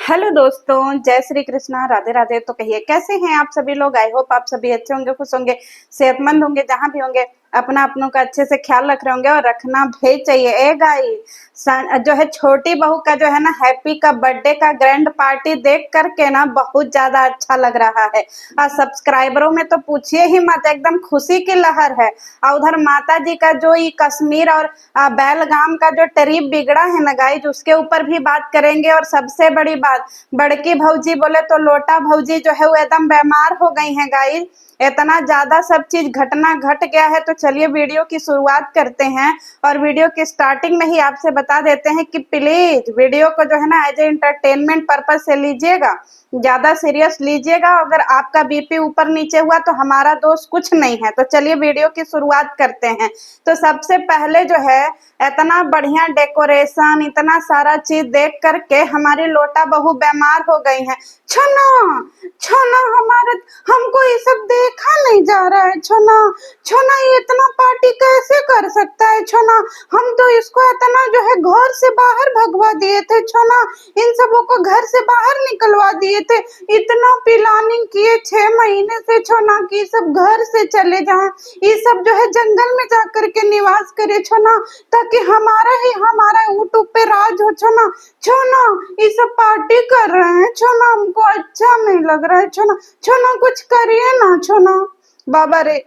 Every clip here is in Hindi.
हेलो दोस्तों, जय श्री कृष्णा, राधे राधे। तो कहिए कैसे हैं आप सभी लोग। आई होप आप सभी अच्छे होंगे, खुश होंगे, सेहतमंद होंगे, जहां भी होंगे अपना अपनों का अच्छे से ख्याल रख रहे होंगे और रखना भी चाहिए। ए गाइस, जो है छोटी बहू का जो है ना हैप्पी का बर्थडे का ग्रैंड पार्टी देख करके ना बहुत ज्यादा अच्छा लग रहा है। और सब्सक्राइबरों में तो पूछिए ही मत, एकदम खुशी की लहर है। और उधर माता जी का जो ये कश्मीर और बेलगाम का जो ट्रिप बिगड़ा है ना गाइस, उसके ऊपर भी बात करेंगे। और सबसे बड़ी बात, बड़की भौजी बोले तो लोटा भौजी जो है वो एकदम बीमार हो गई हैं गाइस। इतना ज्यादा सब चीज घटना घट गया है। तो चलिए वीडियो की शुरुआत करते हैं। और वीडियो की स्टार्टिंग में ही आपसे बता देते हैं कि प्लीज वीडियो को जो है ना एज ए एंटरटेनमेंट पर्पज से लीजिएगा, ज्यादा सीरियस लीजिएगा। अगर आपका बीपी ऊपर नीचे हुआ तो हमारा दोष कुछ नहीं है। तो चलिए वीडियो की शुरुआत करते हैं। तो सबसे पहले जो है इतना बढ़िया डेकोरेशन, इतना सारा चीज देख करके हमारी लोटा बहू बीमार हो गई है। छोना छोना, हमारे हमको ये सब देखा नहीं जा रहा है। छोना छोना, ये इतना पार्टी कैसे कर सकता है। छोना, हम तो इसको इतना जो है घर से बाहर भगवा दिए थे। छोना, इन सबों को घर से बाहर निकलवा दिए थे। इतना प्लानिंग किए 6 महीने से छोना की सब घर से चले जाएं, ये सब जो है जंगल में जाकर के निवास करे छोना, ताकि हमारा यूट्यूब पे राज हो। छोना छोना, ये सब पार्टी कर रहे हैं छोना, हमको अच्छा नहीं लग रहा है। छोना छोना, कुछ करिए ना छोना। बाबा रे,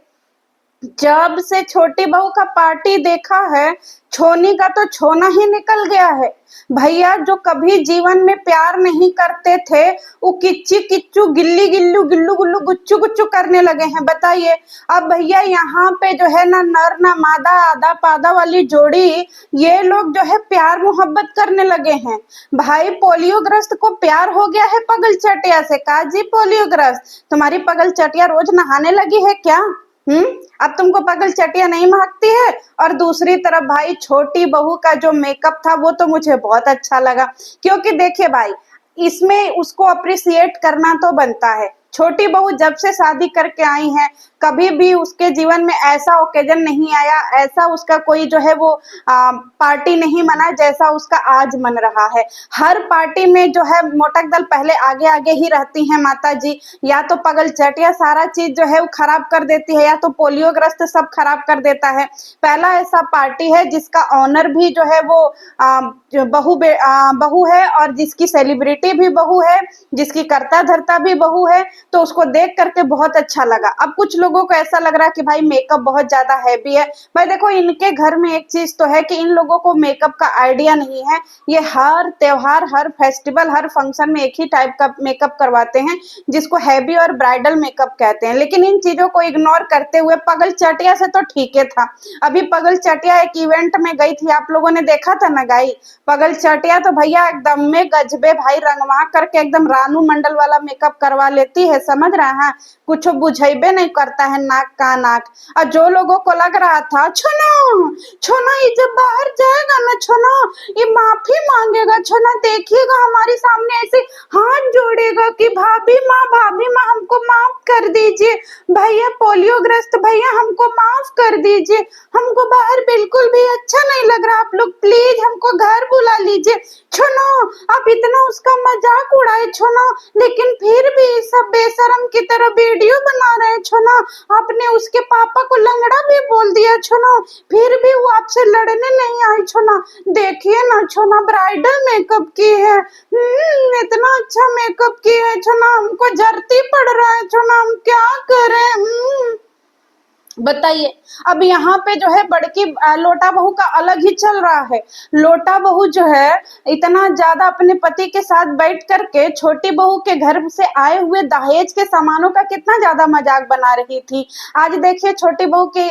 जब से छोटी बहू का पार्टी देखा है, छोनी का तो छोना ही निकल गया है। भैया जो कभी जीवन में प्यार नहीं करते थे, वो किच्ची किच्चू गिल्ली गिल्लू गिल्लू गुल्लू गुच्चू गुच्चू करने लगे हैं। बताइए अब भैया, यहाँ पे जो है ना नर ना मादा आधा पादा वाली जोड़ी, ये लोग जो है प्यार मोहब्बत करने लगे हैं। भाई पोलियोग्रस्त को प्यार हो गया है पगल चटिया से। काजी पोलियोग्रस्त, तुम्हारी पगल चटिया रोज नहाने लगी है क्या? अब तुमको पगल चटिया नहीं महकती है। और दूसरी तरफ भाई छोटी बहू का जो मेकअप था वो तो मुझे बहुत अच्छा लगा। क्योंकि देखिए भाई, इसमें उसको अप्रिसिएट करना तो बनता है। छोटी बहू जब से शादी करके आई है, कभी भी उसके जीवन में ऐसा ओकेजन नहीं आया, ऐसा उसका कोई जो है वो पार्टी नहीं मना जैसा उसका आज मन रहा है। हर पार्टी में जो है मोटक दल पहले आगे आगे ही रहती हैं माता जी। या तो पगल चटिया सारा चीज जो है वो खराब कर देती है, या तो पोलियोग्रस्त सब खराब कर देता है। पहला ऐसा पार्टी है जिसका ऑनर भी जो है वो बहू है, और जिसकी सेलिब्रिटी भी बहू है, जिसकी करता धरता भी बहू है। तो उसको देख करके बहुत अच्छा लगा। अब कुछ लोगों को ऐसा लग रहा है कि भाई मेकअप बहुत ज्यादा हैवी है। भाई देखो, इनके घर में एक चीज तो है कि इन लोगों को मेकअप का आइडिया नहीं है। ये हर त्योहार, हर फेस्टिवल, हर फंक्शन में एक ही टाइप का मेकअप करवाते हैं, जिसको हैवी और ब्राइडल मेकअप कहते हैं। लेकिन इन चीजों को इग्नोर करते हुए पगल चटिया से तो ठीक है था। अभी पगल चटिया एक इवेंट में गई थी, आप लोगों ने देखा था ना गाई। पगल चटिया तो भैया एकदम में गजबे भाई रंगवा करके एकदम रानू मंडल वाला मेकअप करवा लेती है। समझ रहा है, कुछ बुझेबे नहीं करता है नाक का नाक। और जो लोगों को लग रहा था छोना छोना ये जब बाहर जाएगा ना छोना, ये माफी मांगेगा छोना, देखिएगा हमारे सामने ऐसे हाथ जोड़ेगा कि भाभी माँ हमको माफ कर दीजिए। भैया पोलियोग्रस्त भैया हमको माफ कर दीजिए, हमको बाहर बिल्कुल भी अच्छा नहीं लग रहा। आप लोग प्लीज हमको घर बुला लीजिए। छोनो, आप इतना उसका मजाक उड़ाए छोनो, लेकिन फिर भी सब बेशरम की तरह वीडियो बना रहे छोनो। आपने उसके पापा को लंगड़ा भी बोल दिया छोनो, फिर भी वो आपसे लड़ने नहीं आई छोना। देखिए ना छोना, ब्राइडल मेकअप की है, इतना अच्छा मेकअप की है छोना, हमको जरती पड़ रहा है छोना, हम क्या करें। बताइए। अब यहाँ पे जो है बड़की लोटा बहू का अलग ही चल रहा है। लोटा बहू जो है इतना ज्यादा अपने पति के साथ बैठ करके छोटी बहू के घर से आए हुए दहेज के सामानों का कितना ज्यादा मजाक बना रही थी। आज देखिए छोटी बहू की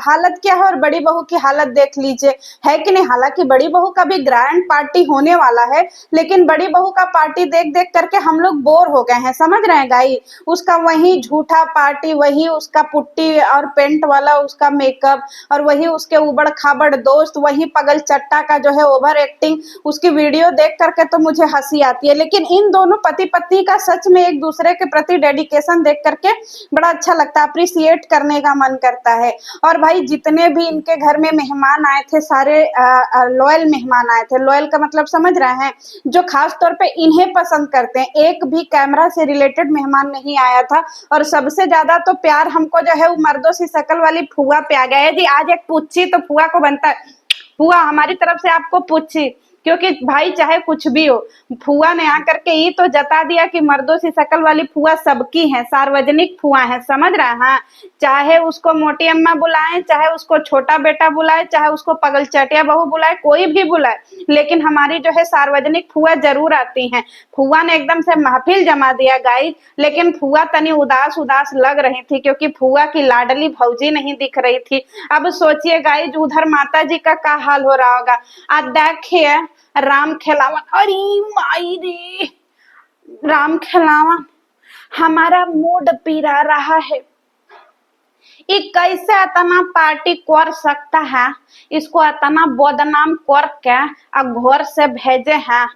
हालत क्या है और बड़ी बहू की हालत देख लीजिए, है कि नहीं। हालांकि बड़ी बहू का भी ग्रैंड पार्टी होने वाला है, लेकिन बड़ी बहू का पार्टी देख देख करके हम लोग बोर हो गए हैं। समझ रहे हैं गाई, उसका वही झूठा पार्टी, वही उसका पुट्टी और पेंट टेंट वाला उसका मेकअप, और वही उसके उबड़ खाबड़ दोस्त, वही पगल चट्टा का जो है ओवर एक्टिंग, उसकी वीडियो देख करके तो मुझे हंसी आती है। लेकिन इन दोनों पति पत्नी का सच में एक दूसरे के प्रति डेडिकेशन देख करके बड़ा अच्छा लगता है, अप्रिसिएट करने का मन करता है। और भाई जितने भी इनके घर में मेहमान आए थे सारे लॉयल मेहमान आए थे। लॉयल का मतलब समझ रहे हैं, जो खास तौर पे इन्हें पसंद करते हैं। एक भी कैमरा से रिलेटेड मेहमान नहीं आया था। और सबसे ज्यादा तो प्यार हमको जो है वो मर्दों सी शकल वाली फुआ पे आ गया है जी। आज एक पूछी तो फुआ को बनता है, फुआ हमारी तरफ से आपको पूछी, क्योंकि भाई चाहे कुछ भी हो, फुआ ने आकर के ये तो जता दिया कि मर्दों से शकल वाली फुआ सबकी है, सार्वजनिक फुआ है, समझ रहा है। हाँ, चाहे उसको मोटी अम्मा बुलाए, चाहे उसको छोटा बेटा बुलाए, चाहे उसको पगल चटिया बहू बुलाए, कोई भी बुलाए, लेकिन हमारी जो है सार्वजनिक फुआ जरूर आती हैं। फुआ ने एकदम से महफिल जमा दिया गाइस। लेकिन फुआ तनी उदास उदास लग रही थी, क्योंकि फुआ की लाडली भौजी नहीं दिख रही थी। अब सोचिए गाइस उधर माता जी का क्या हाल हो रहा होगा। आज देखिए राम खेलावन, अरे माई रे, राम खेलावन हमारा मूड पिरा रहा है। ये कैसे इतना पार्टी कर सकता है, इसको इतना बदनाम करके घर से भेजे हैं,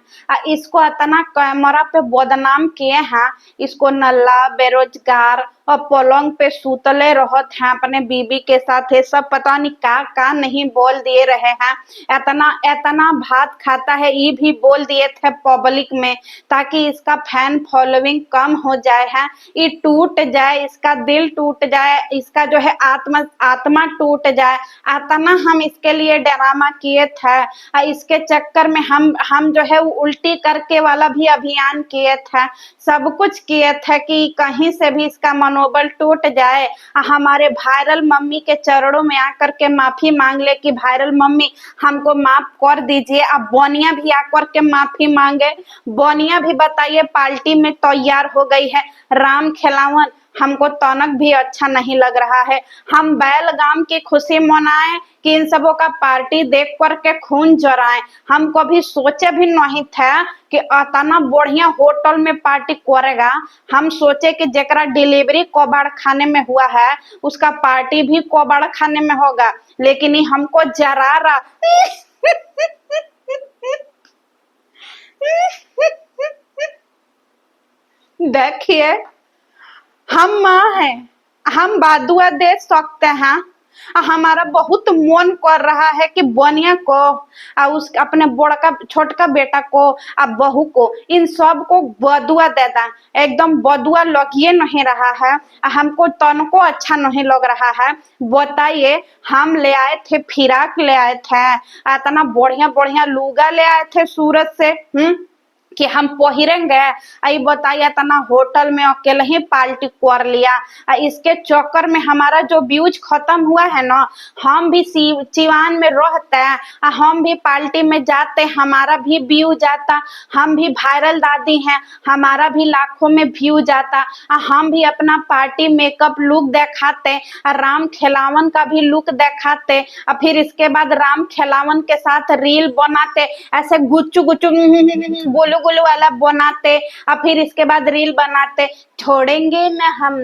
इसको इतना कैमरा पे बदनाम किए हैं, इसको नल्ला बेरोजगार और पलंग पे सुतले रहत हैं अपने बीबी के साथ, ये सब पता नहीं का नहीं बोल दिए रहे हैं। इतना इतना भात खाता है ये भी बोल दिए थे पब्लिक में, ताकि इसका फैन फॉलोइंग कम हो जाए है, ये टूट जाए, इसका दिल टूट जाए, इसका जो है आत्मा टूट जाए। इतना हम इसके लिए ड्रामा किए थे। इसके चक्कर में हम जो है वो उल्टी करके वाला भी अभियान किए थे, सब कुछ किए थे कि कहीं से भी इसका मनोबल टूट जाए। हमारे वायरल मम्मी के चरणों में आकर के माफी मांग ले कि वायरल मम्मी हमको माफ कर दीजिए। अब बोनिया भी आकर के माफी मांगे। बोनिया भी बताइए पार्टी में तैयार हो गई है। राम खिलावन हमको तनक भी अच्छा नहीं लग रहा है। हम बैलगाम की खुशी मनाएं कि इन सबों का पार्टी देख करके खून जराएं। हम कभी सोचे भी नहीं थे कि इतना बढ़िया होटल में पार्टी करेगा। हम सोचे कि जेकरा डिलीवरी कबाड़ खाने में हुआ है उसका पार्टी भी कबाड़ खाने में होगा, लेकिन ये हमको जरा रहा। देखिए हम माँ हैं, हम बादुआ दे सकते हैं। हमारा बहुत मन कर रहा है कि बनिया को उस अपने बड़का छोटका बेटा को बहू को इन सब को बदुआ दे दा। एकदम बदुआ लगिए नहीं रहा है, हमको तनको अच्छा नहीं लग रहा है। बताइए हम ले आए थे फिराक, ले आए थे इतना बढ़िया बढ़िया लुगा ले आए थे सूरत से कि हम पहिरेंगे। आई बताइए तना होटल में अकेले ही पार्टी कर लिया। इसके चक्कर में हमारा जो व्यूज खत्म हुआ है ना, हम भी चिवान में रहते हैं, हम भी पार्टी में जाते, हमारा भी व्यू जाता। हम भी वायरल दादी हैं, हमारा भी लाखों में व्यू जाता। हम भी अपना पार्टी मेकअप लुक दिखाते, राम खिलावन का भी लुक दिखाते, फिर इसके बाद राम खिलावन के साथ रील बनाते, ऐसे गुच्चू गुच्चू गोलू गोलू वाला बनाते, और फिर इसके बाद रील बनाते, छोड़ेंगे न हम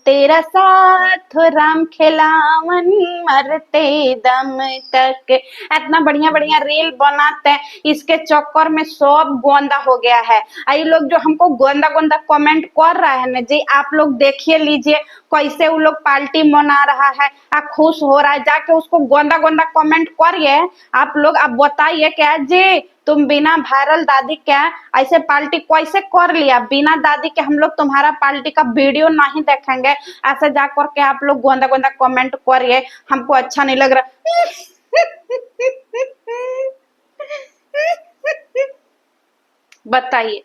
तेरा साथ राम खिलावन मरते दम तक। इतना बढ़िया बढ़िया रील बनाते। इसके चक्कर में सब गोंदा हो गया है। ये लोग जो हमको गोंदा गोंदा कमेंट कर रहा है ना जी, आप लोग देखिए लीजिए कैसे वो लोग पार्टी मना रहा है, खुश हो रहा है। जाके उसको गोंदा गोंदा कमेंट करिए आप लोग। अब बताइए क्या जी, तुम बिना वायरल दादी के ऐसे पार्टी कैसे कर लिया? बिना दादी के हम लोग तुम्हारा पार्टी का वीडियो नहीं देखेंगे। ऐसे जा करके आप लोग गोंदा गोंदा कमेंट करिए, हमको अच्छा नहीं लग रहा। बताइए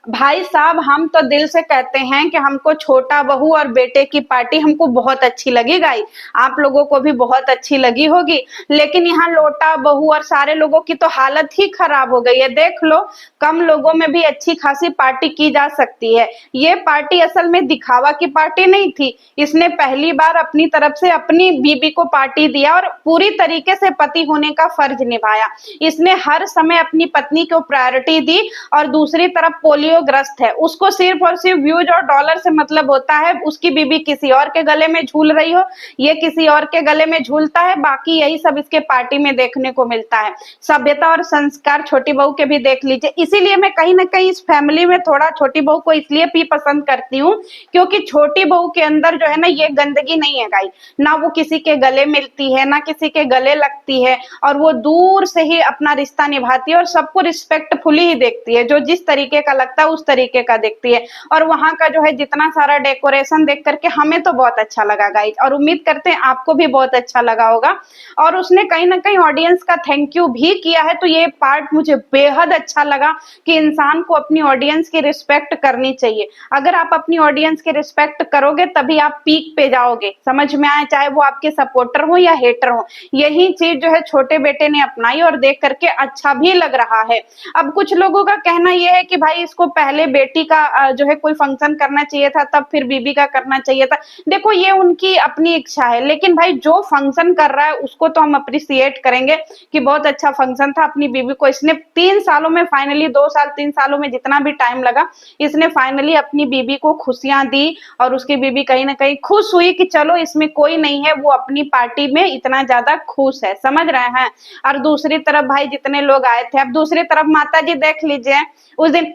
भाई साहब, हम तो दिल से कहते हैं कि हमको छोटा बहू और बेटे की पार्टी हमको बहुत अच्छी लगी गाई, आप लोगों को भी बहुत अच्छी लगी होगी। लेकिन यहाँ लोटा बहू और सारे लोगों की तो हालत ही खराब हो गई है। देख लो, कम लोगों में भी अच्छी खासी पार्टी की जा सकती है। ये पार्टी असल में दिखावा की पार्टी नहीं थी। इसने पहली बार अपनी तरफ से अपनी बीबी को पार्टी दिया और पूरी तरीके से पति होने का फर्ज निभाया। इसने हर समय अपनी पत्नी को प्रायोरिटी दी और दूसरी तरफ पोलियो पोलियोग्रस्त है, उसको सिर्फ और सिर्फ व्यूज और डॉलर से मतलब होता है, उसकी बीबी किसी और के गले में झूल रही हो, ये किसी और के गले में झूलता है, बाकी यही सब इसके पार्टी में देखने को मिलता है। सभ्यता और संस्कार छोटी बहू के भी देख लीजिए। इसीलिए मैं कहीं ना कहीं इस फैमिली में थोड़ा छोटी बहू को इसलिए भी पसंद करती हूँ, क्योंकि छोटी बहू के अंदर जो है ना ये गंदगी नहीं है गाइस, ना वो किसी के गले मिलती है, ना किसी के गले लगती है, और वो दूर से ही अपना रिश्ता निभाती है और सबको रिस्पेक्टफुली ही देखती है, जो जिस तरीके का लगता है उस तरीके का देखती है। और वहां का जो है जितना सारा डेकोरेशन देख करके हमें तो बहुत अच्छा लगा गाइस, और उम्मीद करते हैं आपको भी बहुत अच्छा लगा होगा। और उसने कहीं ना कहीं ऑडियंस का थैंक यू भी किया है, तो ये पार्ट मुझे बेहद अच्छा लगा कि इंसान को अपनी ऑडियंस की रिस्पेक्ट करनी चाहिए। अगर आप अपनी ऑडियंस की रिस्पेक्ट करोगे तभी आप पीक पे जाओगे, समझ में आए, चाहे वो आपके सपोर्टर हो या हेटर हो। यही चीज जो है छोटे बेटे ने अपनाई और देख करके अच्छा भी लग रहा है। अब कुछ लोगों का कहना यह है कि भाई इसको पहले बेटी का जो है कोई फंक्शन करना चाहिए था, तब फिर बीबी का करना चाहिए था। देखो ये उनकी अपनी इच्छा है, लेकिन भाई जो फंक्शन कर रहा है उसको तो हम अप्रिसिएट करेंगे कि बहुत अच्छा फंक्शन था। अपनी बीबी को इसने 3 सालों में फाइनली, 2 साल 3 सालों में जितना भी टाइम लगा, इसने फाइनली अपनी बीबी को खुशियां दी, और उसकी बीबी कहीं ना कहीं खुश हुई कि चलो इसमें कोई नहीं है, वो अपनी पार्टी में इतना ज्यादा खुश है, समझ रहे हैं। और दूसरी तरफ भाई जितने लोग आए थे, अब दूसरी तरफ माता जी देख लीजिए, उस दिन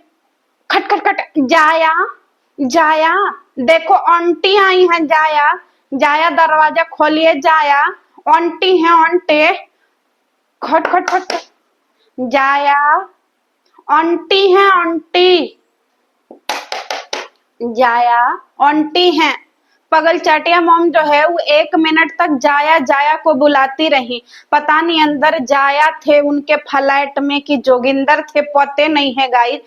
खट खट खट, जाया जाया, देखो आंटी आई हैं, जाया जाया दरवाजा खोलिए, जाया आंटी है, आंटी, खट खट खट, जाया आंटी है, आंटी, जाया आंटी हैं। पगल चाटिया मॉम जो है वो 1 मिनट तक जाया जाया को बुलाती रही, पता नहीं अंदर जाया थे उनके फ्लैट में कि जोगिंदर थे, पते नहीं है गाइस।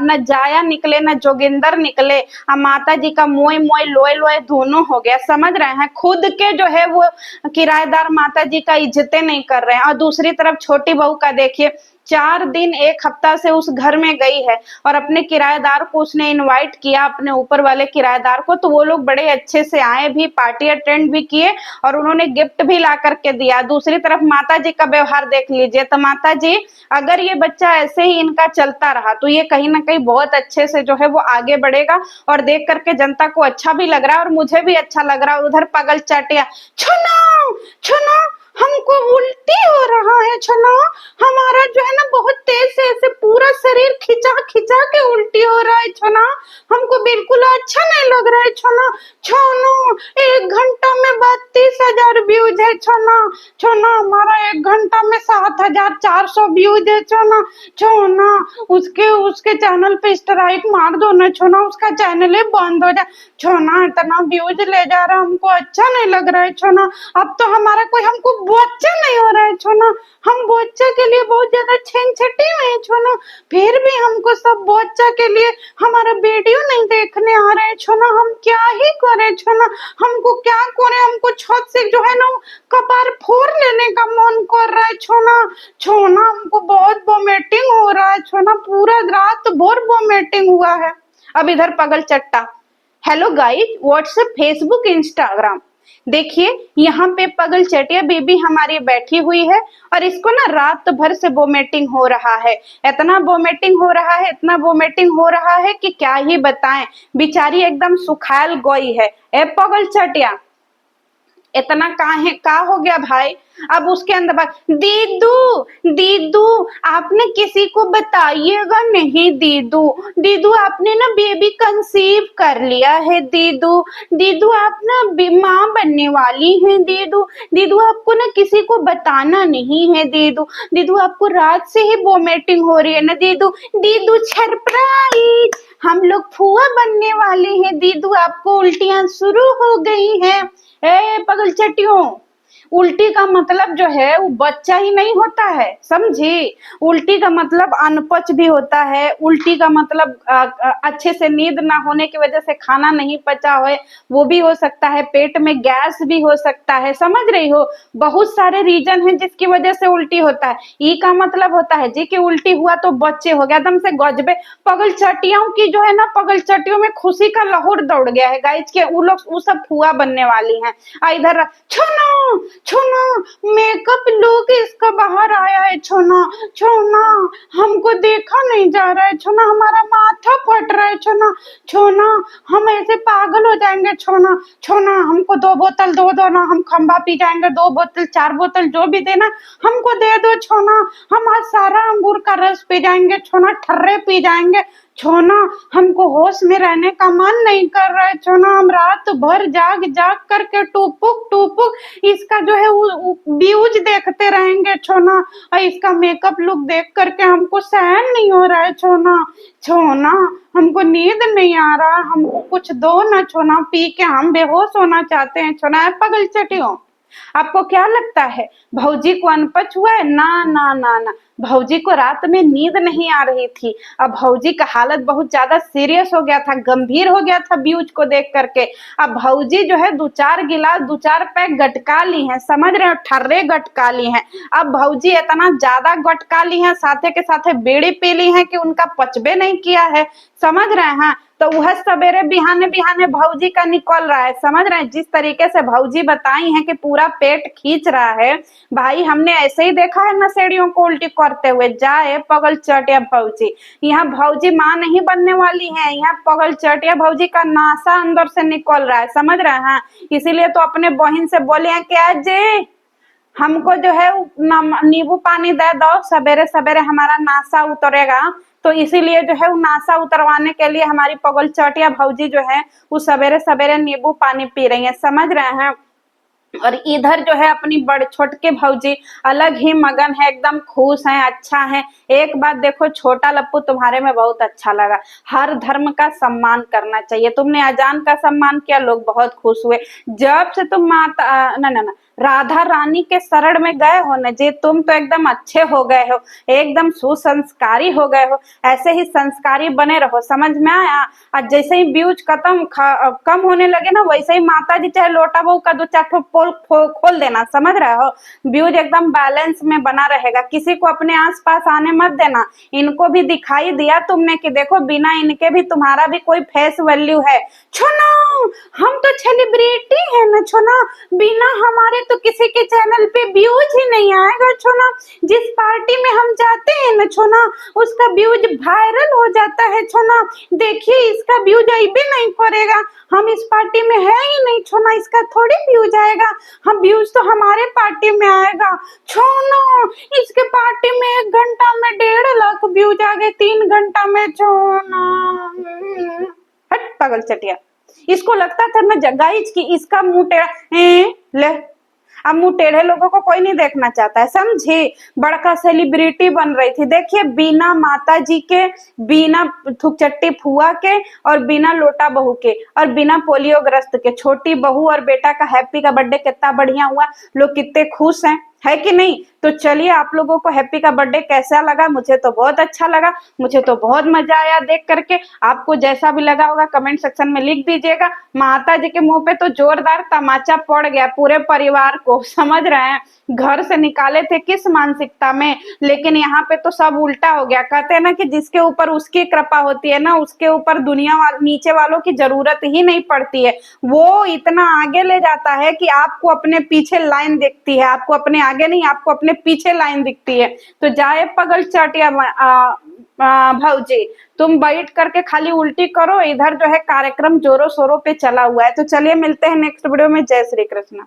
न जाया निकले न जोगिंदर निकले, माता जी का मोय मोय लोए लोए दोनों हो गया, समझ रहे हैं। खुद के जो है वो किराएदार माता जी का इज्जतें नहीं कर रहे हैं, और दूसरी तरफ छोटी बहू का देखिए, 4 दिन 1 हफ्ता से उस घर में गई है और अपने किराएदार को उसने इनवाइट किया, अपने ऊपर वाले किराएदार को, तो वो लोग बड़े अच्छे से आए भी, पार्टी अटेंड भी किए, और उन्होंने गिफ्ट भी ला करके दिया। दूसरी तरफ माता जी का व्यवहार देख लीजिए, तो माता जी अगर ये बच्चा ऐसे ही इनका चलता रहा तो ये कहीं ना कहीं बहुत अच्छे से जो है वो आगे बढ़ेगा, और देख करके जनता को अच्छा भी लग रहा है और मुझे भी अच्छा लग रहा है। उधर पगल चाटिया, छुनो छुनो, हमको उल्टी हो रहा है छुनो, हमारा जो है ना बहुत तेज से ऐसे पूरा शरीर खिंचा खिंचा के उल्टी हो रहा है छुनो, हमको बिल्कुल अच्छा नहीं लग रहा है छुनो। छुनो 1 घंटा में 32,000 व्यूज है छुनो, छुनो हमारा 1 घंटा में 7,400 व्यूज है छुनो, छुनो उसके उसके चैनल पे स्ट्राइक मार दो ना छुनो, उसका चैनल ही बंद हो जाए छुनो, इतना व्यूज ले जा रहा है, हमको अच्छा नहीं लग रहा है छुनो। अब तो हमारा कोई हमको बच्चा नहीं हो रहा है छुनो, हम बच्चा के लिए बहुत ज्यादा छेंछटी में है छुनो, फिर भी हमको सब बच्चा के लिए हमारा वीडियो नहीं देखने आ रहे हैं छुनो, हम क्या ही करें छुनो, हमको क्या करें, हमको छत से जो है ना कपार फोड़ लेने का मन कर रहा है छुनो, छुनो हमको बहुत वोमिटिंग हो रहा है छुनो, पूरा रात भर वोमिटिंग हुआ है। अब इधर पगल चट्टा, hello guys, WhatsApp, Facebook, Instagram, देखिए यहाँ पे पगल चटिया बेबी हमारी बैठी हुई है, और इसको ना रात भर से वोमिटिंग हो रहा है, इतना वोमिटिंग हो रहा है, इतना वोमिटिंग हो रहा है कि क्या ही बताएं, बेचारी एकदम सुखायल गई है। ए पगल चटिया, इतना काहे का हो गया भाई। अब उसके अंदर दीदू दीदू आपने किसी को बताइएगा नहीं, दीदू दीदू आपने ना बेबी कंसीव कर लिया है, दीदू दीदू आप ना माँ बनने वाली हैं, दीदू दीदू आपको ना किसी को बताना नहीं है, दीदू दीदू आपको रात से ही वोमिटिंग हो रही है ना, दीदू दीदू सरप्राइज, हम लोग फुआ बनने वाले हैं, दीदू आपको उल्टियां शुरू हो गई हैं। ए पगल चटियों, उल्टी का मतलब जो है वो बच्चा ही नहीं होता है, समझी। उल्टी का मतलब अनपच भी होता है, उल्टी का मतलब अच्छे से नींद ना होने की वजह से खाना नहीं पचा हो, वो भी हो सकता है, पेट में गैस भी हो सकता है, समझ रही हो, बहुत सारे रीजन हैं जिसकी वजह से उल्टी होता है। ई का मतलब होता है जी कि उल्टी हुआ तो बच्चे हो गया, एकदम से गजबे। पगल चटियों की जो है ना, पगल चटियों में खुशी का लहर दौड़ गया है गाइस के, वो लोग वो सब फुआ बनने वाली हैं। इधर छुनो छोना मेकअप लुक इसका बाहर आया है। छोना छोना हमको देखा नहीं जा रहा है। छोना हमारा माथा फट रहा है। छोना छोना हम ऐसे पागल हो जाएंगे। छोना छोना हमको 2 बोतल दो ना, हम खंबा पी जाएंगे। 2 बोतल 4 बोतल जो भी देना हमको दे दो। छोना हम आज सारा अंगूर का रस पी जाएंगे। छोना ठर्रे पी जाएंगे। छोना हमको होश में रहने का मन नहीं कर रहा है। छोना हम रात भर जाग जाग करके टुपुक टुपुक इसका जो है व्यूज देखते रहेंगे। छोना और इसका मेकअप लुक देख करके हमको सहन नहीं हो रहा है। छोना छोना हमको नींद नहीं आ रहा, हमको कुछ दो ना। छोना पी के हम बेहोश होना चाहते हैं। छोना पगल चटियों, आपको क्या लगता है भौजी को अनपच हुआ है? ना ना ना ना, भौजी को रात में नींद नहीं आ रही थी। अब भौजी का हालत बहुत ज्यादा सीरियस हो गया था, गंभीर हो गया था व्यूज को देख करके। अब भौजी जो है 2-4 गिलास 2-4 पैक गटका ली हैं, समझ रहे हो, ठर्रे गटका ली हैं। अब भौजी इतना ज्यादा गटका ली हैं, साथे के साथे बीड़ी पी ली है कि उनका पचबे नहीं किया है, समझ रहे हैं। तो वह सवेरे बिहाने बिहाने भौजी का निकल रहा है, समझ रहे हैं। जिस तरीके से भौजी बताई हैं कि पूरा पेट खींच रहा है, भाई हमने ऐसे ही देखा है नशेड़ियों को उल्टी करते हुए। जाए पगल चटिया भौजी, यहाँ भौजी माँ नहीं बनने वाली है, यहाँ पगल चटिया भौजी का नासा अंदर से निकल रहा है, समझ रहे हैं। इसीलिए तो अपने बहन से बोले हैं क्या जी हमको जो है नींबू पानी दे दो, सवेरे सवेरे हमारा नासा उतरेगा। तो इसीलिए जो है वो नासा उतरवाने के लिए हमारी पगल चटिया भौजी जो है वो सवेरे सवेरे नींबू पानी पी रही है, समझ रहे हैं। और इधर जो है अपनी बड़ छोटके भौजी अलग ही मगन है, एकदम खुश है, अच्छा है। एक बात देखो छोटा लप्पू, तुम्हारे में बहुत अच्छा लगा, हर धर्म का सम्मान करना चाहिए। तुमने अजान का सम्मान किया, लोग बहुत खुश हुए। जब से तुम माता ना ना ना राधा रानी के शरण में गए हो न जी, तुम तो एकदम अच्छे हो गए हो, एकदम सुसंस्कारी हो गए हो। ऐसे ही संस्कारी बने रहो, समझ में आया। और जैसे ही व्यूज कम होने लगे ना, वैसे ही माता जी चाहे लोटा बहू का 2-4 पोल खोल देना, समझ रहे हो। व्यूज एकदम बैलेंस में बना रहेगा, किसी को अपने आसपास आने मत देना। इनको भी दिखाई दिया तुमने कि देखो बिना इनके भी तुम्हारा भी कोई फेस वैल्यू है। छोना हम तो सेलिब्रिटी है ना छोना, बिना हमारे तो किसी के चैनल पे व्यूज ही नहीं आएगा। छोना जिस पार्टी में हम जाते हैं ना छोना, उसका व्यूज वायरल हो जाता है। छोना देखिए इसका व्यूज भी नहीं करेगा, हम इस पार्टी में है ही नहीं। छोना इसका थोड़ी व्यूज आएगा, हम व्यूज तो हमारे पार्टी में आएगा। छोना इसके पार्टी में 1 घंटा में 1.5 लाख व्यूज आ गए, 3 घंटा में। छोना हट पागल चटिया, इसको लगता था ना गाइस कि इसका मुंह टेढ़ा ले। अब मुंह टेढ़े लोगों को कोई नहीं देखना चाहता है, समझे। बड़का सेलिब्रिटी बन रही थी, देखिए बिना माता जी के, बिना थुकचट्टी फुआ के, और बिना लोटा बहू के, और बिना पोलियो ग्रस्त के, छोटी बहू और बेटा का हैप्पी का बर्थडे कितना बढ़िया हुआ, लोग कितने खुश हैं, है कि नहीं। तो चलिए आप लोगों को हैप्पी का बर्थडे कैसा लगा? मुझे तो बहुत अच्छा लगा, मुझे तो बहुत मजा आया देख करके। आपको जैसा भी लगा होगा कमेंट सेक्शन में लिख दीजिएगा। माता जी के मुंह पे तो जोरदार तमाचा पड़ गया पूरे परिवार को, समझ रहे हैं। घर से निकाले थे किस मानसिकता में, लेकिन यहाँ पे तो सब उल्टा हो गया। कहते हैं ना कि जिसके ऊपर उसकी कृपा होती है ना, उसके ऊपर नीचे वालों की जरूरत ही नहीं पड़ती है। वो इतना आगे ले जाता है कि आपको अपने पीछे लाइन दिखती है, आपको अपने आगे नहीं, आपको अपने पीछे लाइन दिखती है। तो जाए पगल चटिया भौजी, तुम बैठ करके खाली उल्टी करो, इधर जो है कार्यक्रम जोरों शोरों पे चला हुआ है। तो चलिए मिलते हैं नेक्स्ट वीडियो में। जय श्री कृष्ण।